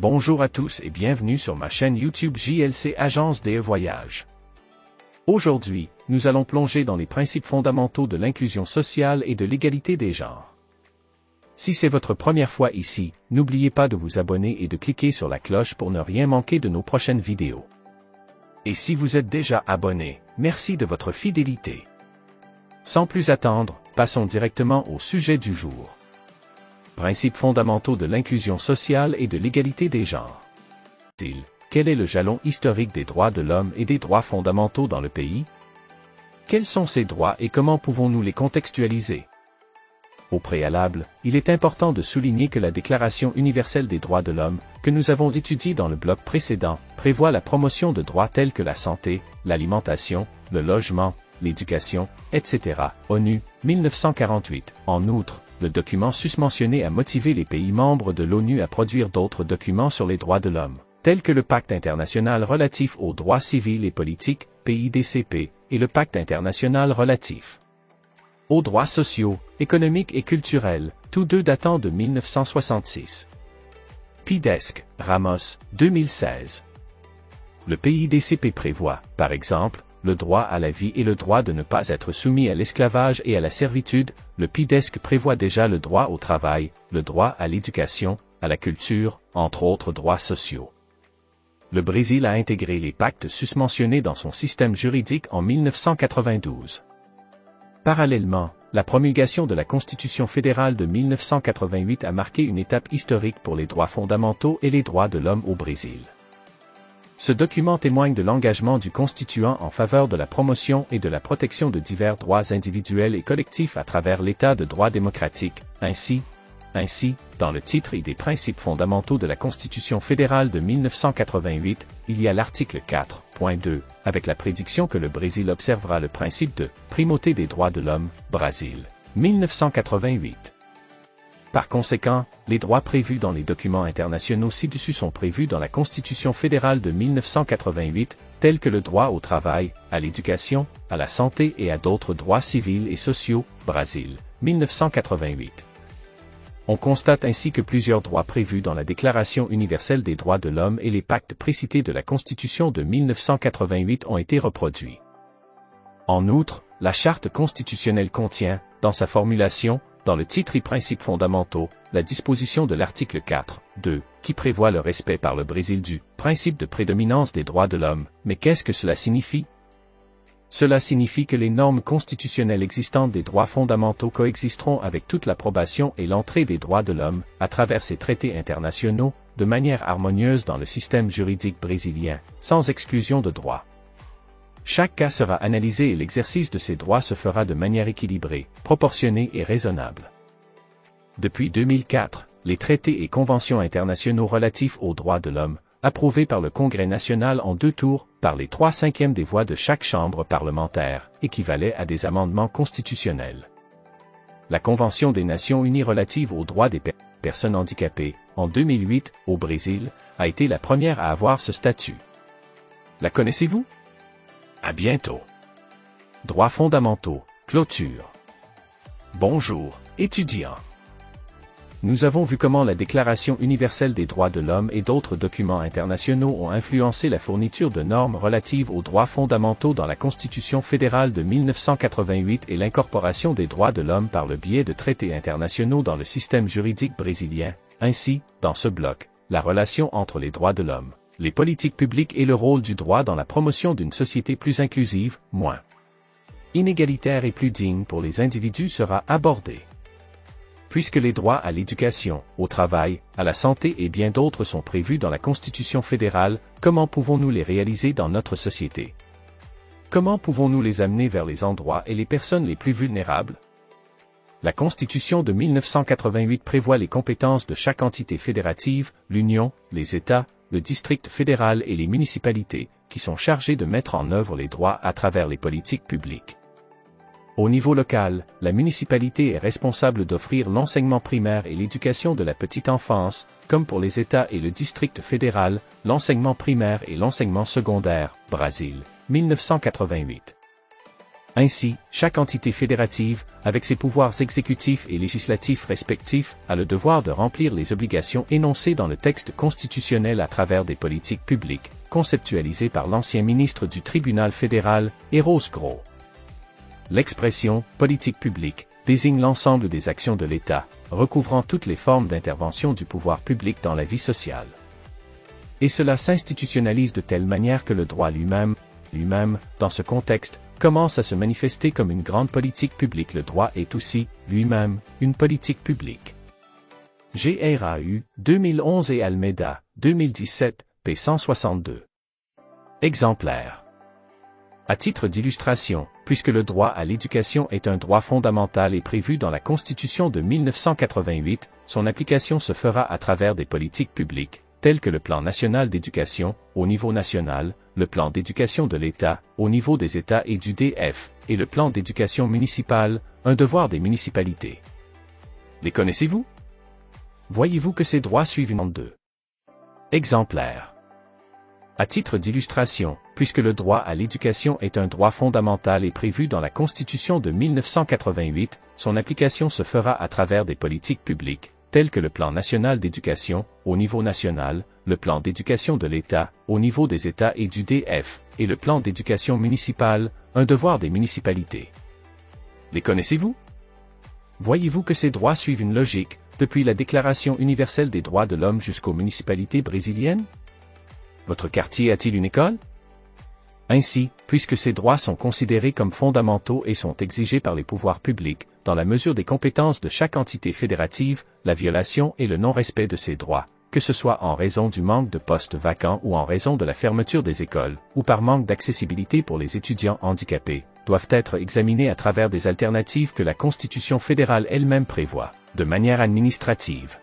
Bonjour à tous et bienvenue sur ma chaîne YouTube JLC Agence des Voyages. Aujourd'hui, nous allons plonger dans les principes fondamentaux de l'inclusion sociale et de l'égalité des genres. Si c'est votre première fois ici, n'oubliez pas de vous abonner et de cliquer sur la cloche pour ne rien manquer de nos prochaines vidéos. Et si vous êtes déjà abonné, merci de votre fidélité. Sans plus attendre, passons directement au sujet du jour. Principes fondamentaux de l'inclusion sociale et de l'égalité des genres. Quel est le jalon historique des droits de l'homme et des droits fondamentaux dans le pays? Quels sont ces droits et comment pouvons-nous les contextualiser? Au préalable, il est important de souligner que la Déclaration universelle des droits de l'homme, que nous avons étudiée dans le bloc précédent, prévoit la promotion de droits tels que la santé, l'alimentation, le logement, l'éducation, etc. ONU, 1948. En outre, le document susmentionné a motivé les pays membres de l'ONU à produire d'autres documents sur les droits de l'homme, tels que le Pacte international relatif aux droits civils et politiques, PIDCP, et le Pacte international relatif aux droits sociaux, économiques et culturels, tous deux datant de 1966. PIDESC, Ramos, 2016. Le PIDCP prévoit, par exemple, le droit à la vie et le droit de ne pas être soumis à l'esclavage et à la servitude. Le PIDESC prévoit déjà le droit au travail, le droit à l'éducation, à la culture, entre autres droits sociaux. Le Brésil a intégré les pactes susmentionnés dans son système juridique en 1992. Parallèlement, la promulgation de la Constitution fédérale de 1988 a marqué une étape historique pour les droits fondamentaux et les droits de l'homme au Brésil. Ce document témoigne de l'engagement du constituant en faveur de la promotion et de la protection de divers droits individuels et collectifs à travers l'État de droit démocratique. Ainsi, dans le titre et des principes fondamentaux de la Constitution fédérale de 1988, il y a l'article 4.2, avec la prédiction que le Brésil observera le principe de primauté des droits de l'homme, Brésil, 1988. Par conséquent, les droits prévus dans les documents internationaux ci-dessus sont prévus dans la Constitution fédérale de 1988, tels que le droit au travail, à l'éducation, à la santé et à d'autres droits civils et sociaux, Brésil, 1988. On constate ainsi que plusieurs droits prévus dans la Déclaration universelle des droits de l'homme et les pactes précités de la Constitution de 1988 ont été reproduits. En outre, la Charte constitutionnelle contient, dans sa formulation, dans le titre et principes fondamentaux, la disposition de l'article 4.2, qui prévoit le respect par le Brésil du principe de prédominance des droits de l'homme. Mais qu'est-ce que cela signifie? Cela signifie que les normes constitutionnelles existantes des droits fondamentaux coexisteront avec toute l'approbation et l'entrée des droits de l'homme, à travers ces traités internationaux, de manière harmonieuse dans le système juridique brésilien, sans exclusion de droits. Chaque cas sera analysé et l'exercice de ces droits se fera de manière équilibrée, proportionnée et raisonnable. Depuis 2004, les traités et conventions internationaux relatifs aux droits de l'homme, approuvés par le Congrès national en 2 tours, par les 3/5 des voix de chaque chambre parlementaire, équivalaient à des amendements constitutionnels. La Convention des Nations Unies relative aux droits des personnes handicapées, en 2008, au Brésil, a été la première à avoir ce statut. La connaissez-vous? À bientôt. Droits fondamentaux, clôture. Bonjour, étudiants. Nous avons vu comment la Déclaration universelle des droits de l'homme et d'autres documents internationaux ont influencé la fourniture de normes relatives aux droits fondamentaux dans la Constitution fédérale de 1988 et l'incorporation des droits de l'homme par le biais de traités internationaux dans le système juridique brésilien. Ainsi, dans ce bloc, la relation entre les droits de l'homme, les politiques publiques et le rôle du droit dans la promotion d'une société plus inclusive, moins inégalitaire et plus digne pour les individus sera abordé. Puisque les droits à l'éducation, au travail, à la santé et bien d'autres sont prévus dans la Constitution fédérale, comment pouvons-nous les réaliser dans notre société? Comment pouvons-nous les amener vers les endroits et les personnes les plus vulnérables? La Constitution de 1988 prévoit les compétences de chaque entité fédérative, l'Union, les États, le district fédéral et les municipalités, qui sont chargés de mettre en œuvre les droits à travers les politiques publiques. Au niveau local, la municipalité est responsable d'offrir l'enseignement primaire et l'éducation de la petite enfance, comme pour les États et le district fédéral, l'enseignement primaire et l'enseignement secondaire, Brésil, 1988. Ainsi, chaque entité fédérative, avec ses pouvoirs exécutifs et législatifs respectifs, a le devoir de remplir les obligations énoncées dans le texte constitutionnel à travers des politiques publiques, conceptualisées par l'ancien ministre du Tribunal fédéral, Eros Gros. L'expression « politique publique » désigne l'ensemble des actions de l'État, recouvrant toutes les formes d'intervention du pouvoir public dans la vie sociale. Et cela s'institutionnalise de telle manière que le droit lui-même, dans ce contexte, commence à se manifester comme une grande politique publique. Le droit est aussi, lui-même, une politique publique. GRAU, 2011 et Almeida, 2017, p. 162. Exemplaire. À titre d'illustration, puisque le droit à l'éducation est un droit fondamental et prévu dans la Constitution de 1988, son application se fera à travers des politiques publiques, telles que le Plan national d'éducation, au niveau national, le Plan d'éducation de l'État, au niveau des États et du DF, et le Plan d'éducation municipale, un devoir des municipalités. Les connaissez-vous? Voyez-vous que ces droits suivent une ordre. Exemplaire. À titre d'illustration, puisque le droit à l'éducation est un droit fondamental et prévu dans la Constitution de 1988, son application se fera à travers des politiques publiques, telles que le Plan national d'éducation, au niveau national, le Plan d'éducation de l'État, au niveau des États et du DF, et le Plan d'éducation municipale, un devoir des municipalités. Les connaissez-vous? Voyez-vous que ces droits suivent une logique, depuis la Déclaration universelle des droits de l'homme jusqu'aux municipalités brésiliennes? Votre quartier a-t-il une école? Ainsi, puisque ces droits sont considérés comme fondamentaux et sont exigés par les pouvoirs publics, dans la mesure des compétences de chaque entité fédérative, la violation et le non-respect de ces droits, que ce soit en raison du manque de postes vacants ou en raison de la fermeture des écoles, ou par manque d'accessibilité pour les étudiants handicapés, doivent être examinés à travers des alternatives que la Constitution fédérale elle-même prévoit, de manière administrative,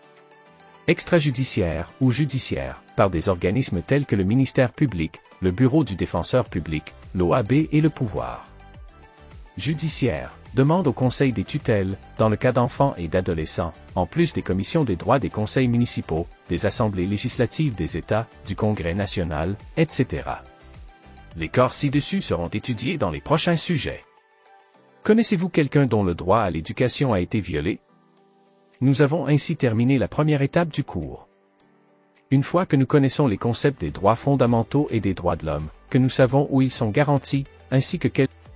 extrajudiciaire ou judiciaire, par des organismes tels que le ministère public, le Bureau du défenseur public, l'OAB et le pouvoir judiciaire, demande au Conseil des tutelles, dans le cas d'enfants et d'adolescents, en plus des commissions des droits des conseils municipaux, des assemblées législatives des États, du Congrès national, etc. Les corps ci-dessus seront étudiés dans les prochains sujets. Connaissez-vous quelqu'un dont le droit à l'éducation a été violé? Nous avons ainsi terminé la première étape du cours. Une fois que nous connaissons les concepts des droits fondamentaux et des droits de l'homme, que nous savons où ils sont garantis, ainsi que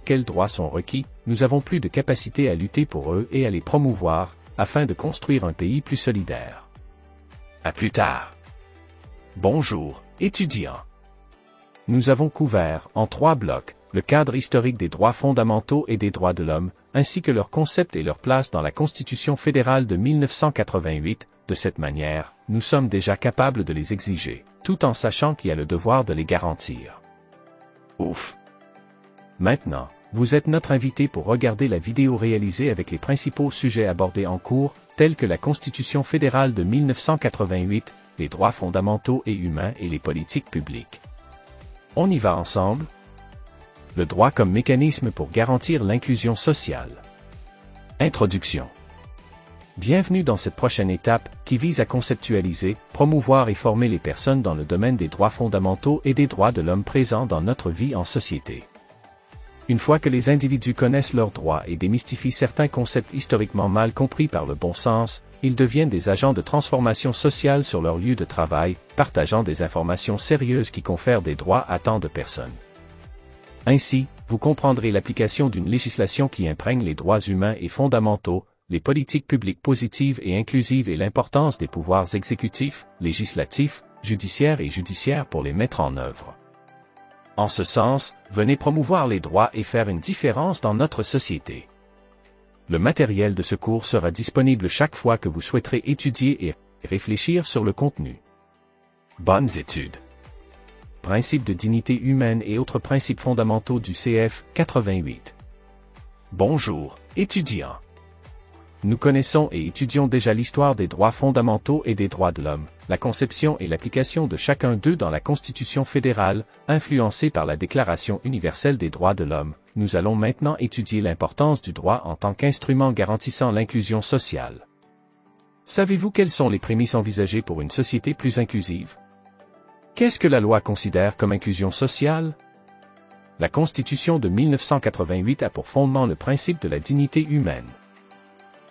quels droits sont requis, nous avons plus de capacité à lutter pour eux et à les promouvoir, afin de construire un pays plus solidaire. À plus tard. Bonjour, étudiants. Nous avons couvert, en 3 blocs, le cadre historique des droits fondamentaux et des droits de l'homme, ainsi que leurs concepts et leur place dans la Constitution fédérale de 1988. De cette manière, nous sommes déjà capables de les exiger, tout en sachant qu'il y a le devoir de les garantir. Ouf! Maintenant, vous êtes notre invité pour regarder la vidéo réalisée avec les principaux sujets abordés en cours, tels que la Constitution fédérale de 1988, les droits fondamentaux et humains et les politiques publiques. On y va ensemble? Le droit comme mécanisme pour garantir l'inclusion sociale. Introduction. Bienvenue dans cette prochaine étape, qui vise à conceptualiser, promouvoir et former les personnes dans le domaine des droits fondamentaux et des droits de l'homme présents dans notre vie en société. Une fois que les individus connaissent leurs droits et démystifient certains concepts historiquement mal compris par le bon sens, ils deviennent des agents de transformation sociale sur leur lieu de travail, partageant des informations sérieuses qui confèrent des droits à tant de personnes. Ainsi, vous comprendrez l'application d'une législation qui imprègne les droits humains et fondamentaux, les politiques publiques positives et inclusives et l'importance des pouvoirs exécutifs, législatifs, judiciaires pour les mettre en œuvre. En ce sens, venez promouvoir les droits et faire une différence dans notre société. Le matériel de ce cours sera disponible chaque fois que vous souhaiterez étudier et réfléchir sur le contenu. Bonnes études. Principes de dignité humaine et autres principes fondamentaux du CF 88. Bonjour, étudiants. Nous connaissons et étudions déjà l'histoire des droits fondamentaux et des droits de l'homme, la conception et l'application de chacun d'eux dans la Constitution fédérale, influencée par la Déclaration universelle des droits de l'homme. Nous allons maintenant étudier l'importance du droit en tant qu'instrument garantissant l'inclusion sociale. Savez-vous quelles sont les prémices envisagées pour une société plus inclusive? Qu'est-ce que la loi considère comme inclusion sociale? La Constitution de 1988 a pour fondement le principe de la dignité humaine.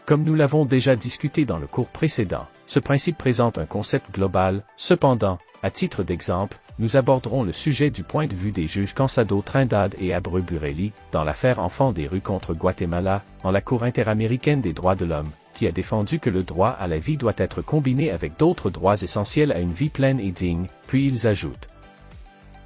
Comme nous l'avons déjà discuté dans le cours précédent, ce principe présente un concept global. Cependant, à titre d'exemple, nous aborderons le sujet du point de vue des juges Cansado Trindade et Abreu Burelli, dans l'affaire Enfants des rues contre Guatemala, en la Cour interaméricaine des droits de l'homme, qui a défendu que le droit à la vie doit être combiné avec d'autres droits essentiels à une vie pleine et digne, puis ils ajoutent.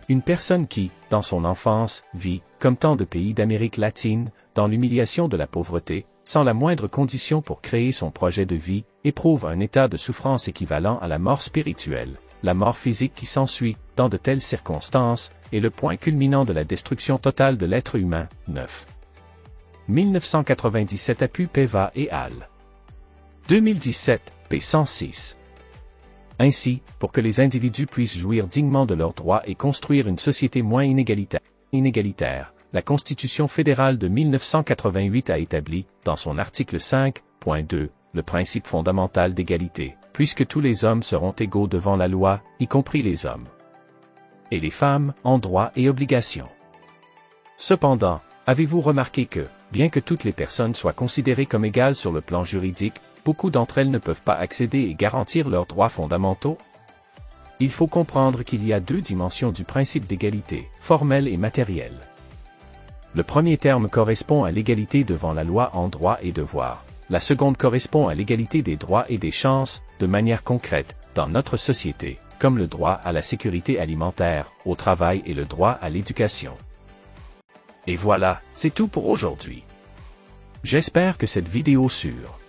Une personne qui, dans son enfance, vit, comme tant de pays d'Amérique latine, dans l'humiliation de la pauvreté, sans la moindre condition pour créer son projet de vie, éprouve un état de souffrance équivalent à la mort spirituelle. La mort physique qui s'ensuit, dans de telles circonstances, est le point culminant de la destruction totale de l'être humain. 9. 1997 Apu Peva et al. 2017, p. 106. Ainsi, pour que les individus puissent jouir dignement de leurs droits et construire une société moins inégalitaire, la Constitution fédérale de 1988 a établi, dans son article 5.2, le principe fondamental d'égalité, puisque tous les hommes seront égaux devant la loi, y compris les hommes. Et les femmes, en droits et obligations. Cependant, avez-vous remarqué que, bien que toutes les personnes soient considérées comme égales sur le plan juridique, beaucoup d'entre elles ne peuvent pas accéder et garantir leurs droits fondamentaux? Il faut comprendre qu'il y a deux dimensions du principe d'égalité, formelle et matérielle. Le premier terme correspond à l'égalité devant la loi en droits et devoirs. La seconde correspond à l'égalité des droits et des chances, de manière concrète, dans notre société, comme le droit à la sécurité alimentaire, au travail et le droit à l'éducation. Et voilà, c'est tout pour aujourd'hui. J'espère que cette vidéo sur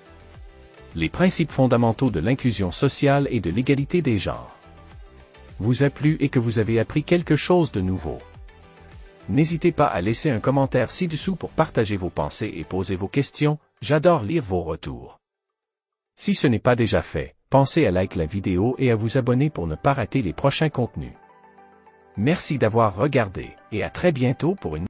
les principes fondamentaux de l'inclusion sociale et de l'égalité des genres vous a plu et que vous avez appris quelque chose de nouveau. N'hésitez pas à laisser un commentaire ci-dessous pour partager vos pensées et poser vos questions, j'adore lire vos retours. Si ce n'est pas déjà fait, pensez à liker la vidéo et à vous abonner pour ne pas rater les prochains contenus. Merci d'avoir regardé, et à très bientôt pour une